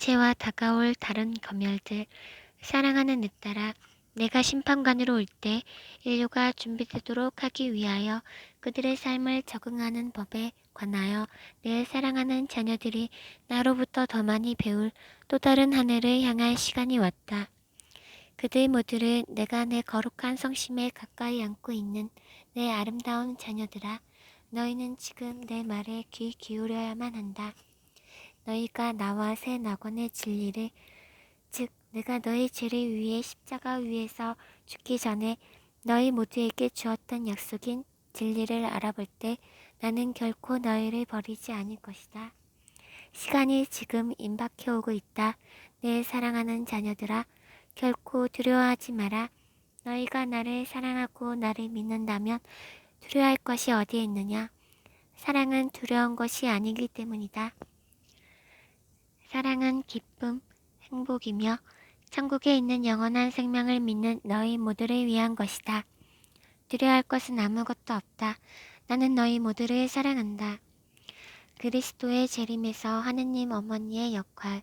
매체와 다가올 다른 검열들, 사랑하는 내 딸아, 내가 심판관으로 올 때 인류가 준비되도록 하기 위하여 그들의 삶을 적응하는 법에 관하여 내 사랑하는 자녀들이 나로부터 더 많이 배울 또 다른 하늘을 향할 시간이 왔다. 그들 모두를 내가 내 거룩한 성심에 가까이 안고 있는 내 아름다운 자녀들아, 너희는 지금 내 말에 귀 기울여야만 한다. 너희가 나와 새 낙원의 진리를, 즉 내가 너희 죄를 위해 십자가 위에서 죽기 전에 너희 모두에게 주었던 약속인 진리를 알아볼 때 나는 결코 너희를 버리지 않을 것이다. 시간이 지금 임박해 오고 있다. 내 사랑하는 자녀들아, 결코 두려워하지 마라. 너희가 나를 사랑하고 나를 믿는다면 두려워할 것이 어디에 있느냐? 사랑은 두려운 것이 아니기 때문이다. 사랑은 기쁨, 행복이며 천국에 있는 영원한 생명을 믿는 너희 모두를 위한 것이다. 두려워할 것은 아무것도 없다. 나는 너희 모두를 사랑한다. 그리스도의 재림에서 하느님 어머니의 역할,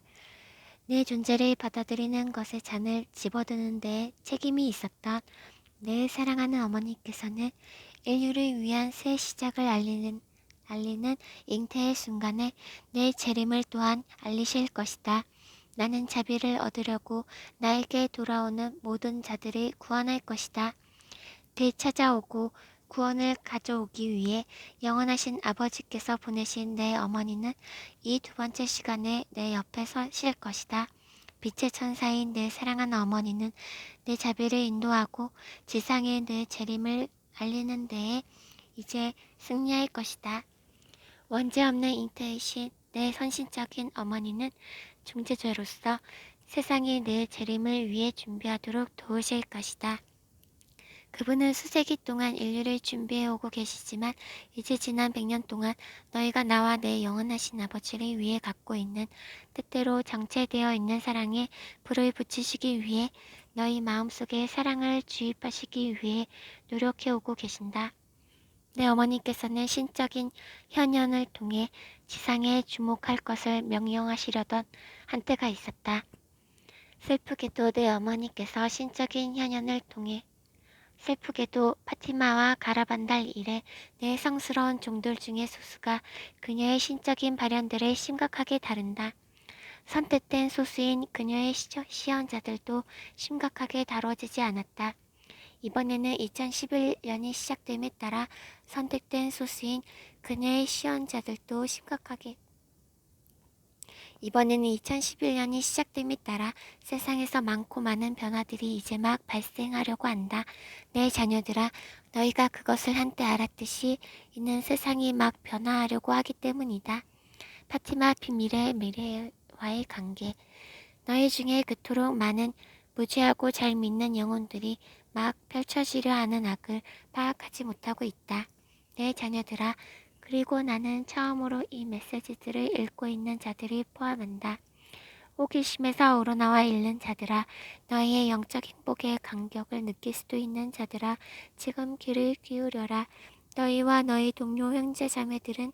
내 존재를 받아들이는 것에 잔을 집어드는 데 책임이 있었던 내 사랑하는 어머니께서는 인류를 위한 새 시작을 알리는 잉태의 순간에 내 재림을 또한 알리실 것이다. 나는 자비를 얻으려고 나에게 돌아오는 모든 자들을 구원할 것이다. 되찾아오고 구원을 가져오기 위해 영원하신 아버지께서 보내신 내 어머니는 이 두 번째 시간에 내 옆에 서실 것이다. 빛의 천사인 내 사랑하는 어머니는 내 자비를 인도하고 지상의 내 재림을 알리는 데에 이제 승리할 것이다. 원죄 없는 잉태이신 내 선신적인 어머니는 중재자로서 세상이 내 재림을 위해 준비하도록 도우실 것이다. 그분은 수세기 동안 인류를 준비해오고 계시지만 이제 지난 100년 동안 너희가 나와 내 영원하신 아버지를 위해 갖고 있는 뜻대로 정체되어 있는 사랑에 불을 붙이시기 위해 너희 마음속에 사랑을 주입하시기 위해 노력해오고 계신다. 내 어머니께서는 신적인 현현을 통해 지상에 주목할 것을 명령하시려던 한때가 있었다. 슬프게도 내 어머니께서 신적인 현현을 통해 슬프게도 파티마와 가라반달 이래 내 성스러운 종들 중에 소수가 그녀의 신적인 발현들을 심각하게 다룬다. 선택된 소수인 그녀의 시연자들도 심각하게 다뤄지지 않았다. 이번에는 2011년이 시작됨에 따라 선택된 소수인 그녀의 시연자들도 이번에는 2011년이 시작됨에 따라 세상에서 많고 많은 변화들이 이제 막 발생하려고 한다. 내 자녀들아, 너희가 그것을 한때 알았듯이 이는 세상이 막 변화하려고 하기 때문이다. 파티마 비밀의 미래와의 관계. 너희 중에 그토록 많은 무지하고 잘 믿는 영혼들이 막 펼쳐지려 하는 악을 파악하지 못하고 있다. 내 자녀들아, 그리고 나는 처음으로 이 메시지들을 읽고 있는 자들을 포함한다. 호기심에서 우러나와 읽는 자들아, 너희의 영적 행복의 간격을 느낄 수도 있는 자들아, 지금 귀를 기울여라. 너희와 너희 동료 형제 자매들은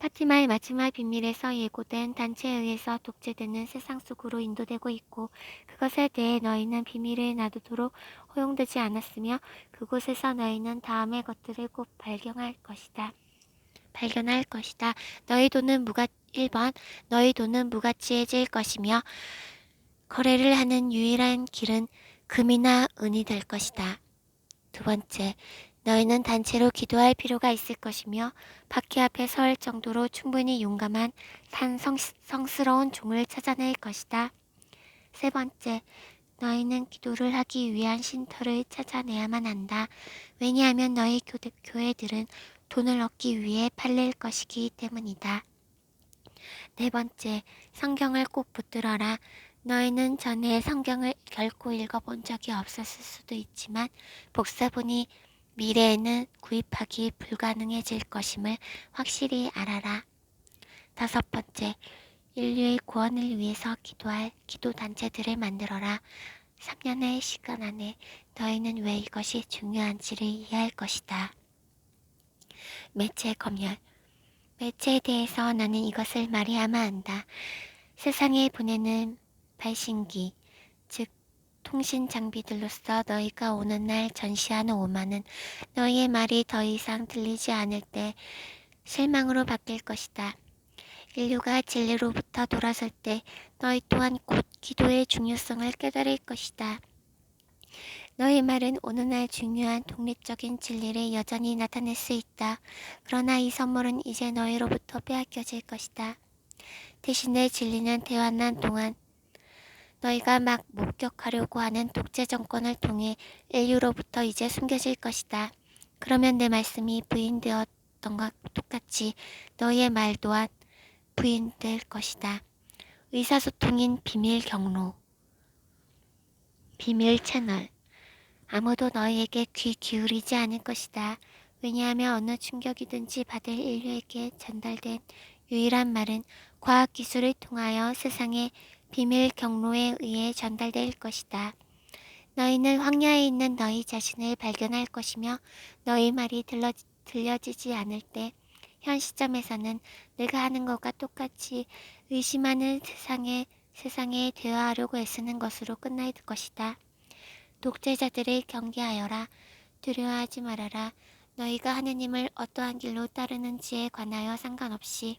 파티마의 마지막 비밀에서 예고된 단체에 의해서 독재되는 세상 속으로 인도되고 있고 그것에 대해 너희는 비밀을 놔두도록 허용되지 않았으며 그곳에서 너희는 다음의 것들을 꼭 발견할 것이다. 너희 돈은 1번, 너희 돈은 무가치해질 것이며 거래를 하는 유일한 길은 금이나 은이 될 것이다. 두 번째, 너희는 단체로 기도할 필요가 있을 것이며 바퀴 앞에 설 정도로 충분히 용감한 성스러운 종을 찾아낼 것이다. 세 번째, 너희는 기도를 하기 위한 쉼터를 찾아내야만 한다. 왜냐하면 너희 교회들은 돈을 얻기 위해 팔릴 것이기 때문이다. 네 번째, 성경을 꼭 붙들어라. 너희는 전에 성경을 결코 읽어본 적이 없었을 수도 있지만 복사본이 미래에는 구입하기 불가능해질 것임을 확실히 알아라. 다섯 번째, 인류의 구원을 위해서 기도할 기도단체들을 만들어라. 3년의 시간 안에 너희는 왜 이것이 중요한지를 이해할 것이다. 매체 검열. 매체에 대해서 나는 이것을 말해야만 한다. 세상에 보내는 발신기, 즉 통신 장비들로서 너희가 오는 날 전시하는 오만은 너희의 말이 더 이상 들리지 않을 때 실망으로 바뀔 것이다. 인류가 진리로부터 돌아설 때 너희 또한 곧 기도의 중요성을 깨달을 것이다. 너희 말은 오늘날 중요한 독립적인 진리를 여전히 나타낼 수 있다. 그러나 이 선물은 이제 너희로부터 빼앗겨질 것이다. 대신에 진리는 대환란 동안 너희가 막 목격하려고 하는 독재 정권을 통해 인류로부터 이제 숨겨질 것이다. 그러면 내 말씀이 부인되었던 것 똑같이 너희의 말 또한 부인될 것이다. 의사소통인 비밀 경로, 비밀 채널. 아무도 너희에게 귀 기울이지 않을 것이다. 왜냐하면 어느 충격이든지 받을 인류에게 전달된 유일한 말은 과학기술을 통하여 세상의 비밀 경로에 의해 전달될 것이다. 너희는 황야에 있는 너희 자신을 발견할 것이며 너희 말이 들려지지 않을 때 현 시점에서는 내가 하는 것과 똑같이 의심하는 세상에 대화하려고 애쓰는 것으로 끝날 것이다. 독재자들을 경계하여라. 두려워하지 말아라. 너희가 하느님을 어떠한 길로 따르는지에 관하여 상관없이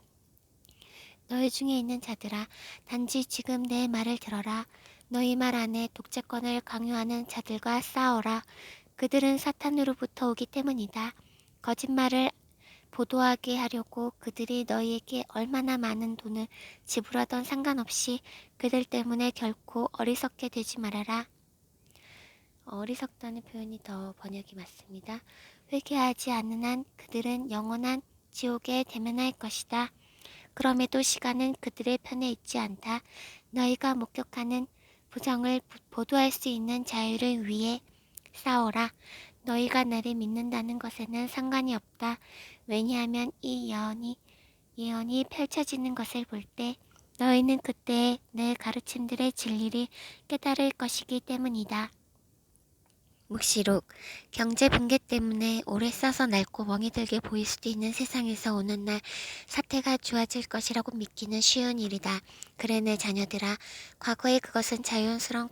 너희 중에 있는 자들아, 단지 지금 내 말을 들어라. 너희 말 안에 독재권을 강요하는 자들과 싸워라. 그들은 사탄으로부터 오기 때문이다. 거짓말을 보도하게 하려고 그들이 너희에게 얼마나 많은 돈을 지불하던 상관없이 그들 때문에 결코 어리석게 되지 말아라. 어리석다는 표현이 더 번역이 맞습니다. 회개하지 않는 한 그들은 영원한 지옥에 대면할 것이다. 그럼에도 시간은 그들의 편에 있지 않다. 너희가 목격하는 부정을 보도할 수 있는 자유를 위해 싸워라. 너희가 나를 믿는다는 것에는 상관이 없다. 왜냐하면 이 예언이 펼쳐지는 것을 볼 때 너희는 그때 내 가르침들의 진리를 깨달을 것이기 때문이다. 묵시록, 경제 붕괴 때문에 오래 써서 낡고 멍이 들게 보일 수도 있는 세상에서 오는 날 사태가 좋아질 것이라고 믿기는 쉬운 일이다. 그래 내 자녀들아, 과거에 그것은 자연스러운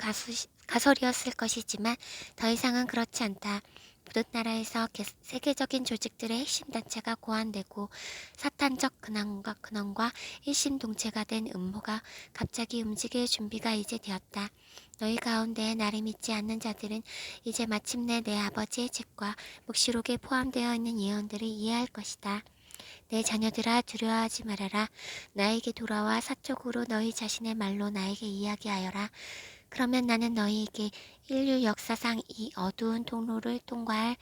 가설이었을 것이지만 더 이상은 그렇지 않다. 모든 나라에서 세계적인 조직들의 핵심 단체가 고안되고 사탄적 근원과 일심동체가 된 음모가 갑자기 움직일 준비가 이제 되었다. 너희 가운데 나를 믿지 않는 자들은 이제 마침내 내 아버지의 책과 묵시록에 포함되어 있는 예언들을 이해할 것이다. 내 자녀들아, 두려워하지 말아라. 나에게 돌아와 사적으로 너희 자신의 말로 나에게 이야기하여라. 그러면 나는 너희에게 인류 역사상 이 어두운 통로를 통과할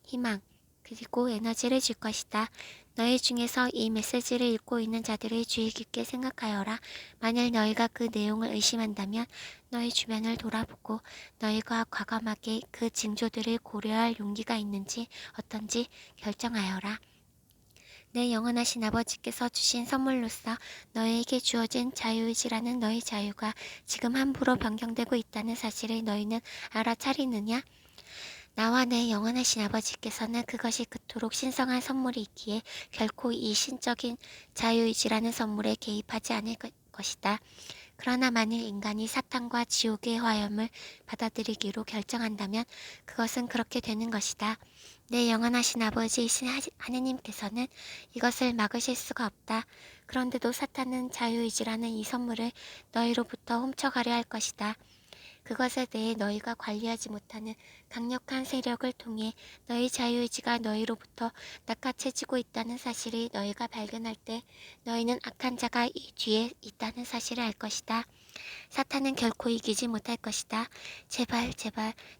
희망, 그리고 에너지를 줄 것이다. 너희 중에서 이 메시지를 읽고 있는 자들을 주의 깊게 생각하여라. 만일 너희가 그 내용을 의심한다면 너희 주변을 돌아보고 너희가 과감하게 그 징조들을 고려할 용기가 있는지 어떤지 결정하여라. 내 영원하신 아버지께서 주신 선물로서 너희에게 주어진 자유의지라는 너희 자유가 지금 함부로 변경되고 있다는 사실을 너희는 알아차리느냐? 나와 내 영원하신 아버지께서는 그것이 그토록 신성한 선물이 있기에 결코 이 신적인 자유의지라는 선물에 개입하지 않을 것이다. 그러나 만일 인간이 사탄과 지옥의 화염을 받아들이기로 결정한다면 그것은 그렇게 되는 것이다. 내 영원하신 아버지이신 하느님께서는 이것을 막으실 수가 없다. 그런데도 사탄은 자유의지라는 이 선물을 너희로부터 훔쳐가려 할 것이다. 그것에 대해 너희가 관리하지 못하는 강력한 세력을 통해 너희 자유의지가 너희로부터 낚아채지고 있다는 사실을 너희가 발견할 때 너희는 악한 자가 이 뒤에 있다는 사실을 알 것이다. 사탄은 결코 이기지 못할 것이다. 제발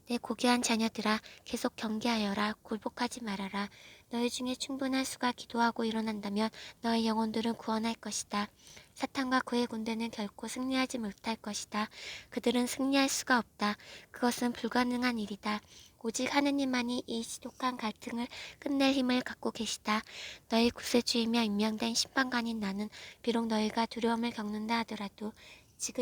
내 고귀한 자녀들아, 계속 경계하여라. 굴복하지 말아라. 너희 중에 충분한 수가 기도하고 일어난다면 너희 영혼들은 구원할 것이다. 사탄과 그의 군대는 결코 승리하지 못할 것이다. 그들은 승리할 수가 없다. 그것은 불가능한 일이다. 오직 하느님만이 이 지독한 갈등을 끝낼 힘을 갖고 계시다. 너희 구세주이며 임명된 심판관인 나는 비록 너희가 두려움을 겪는다 하더라도 지금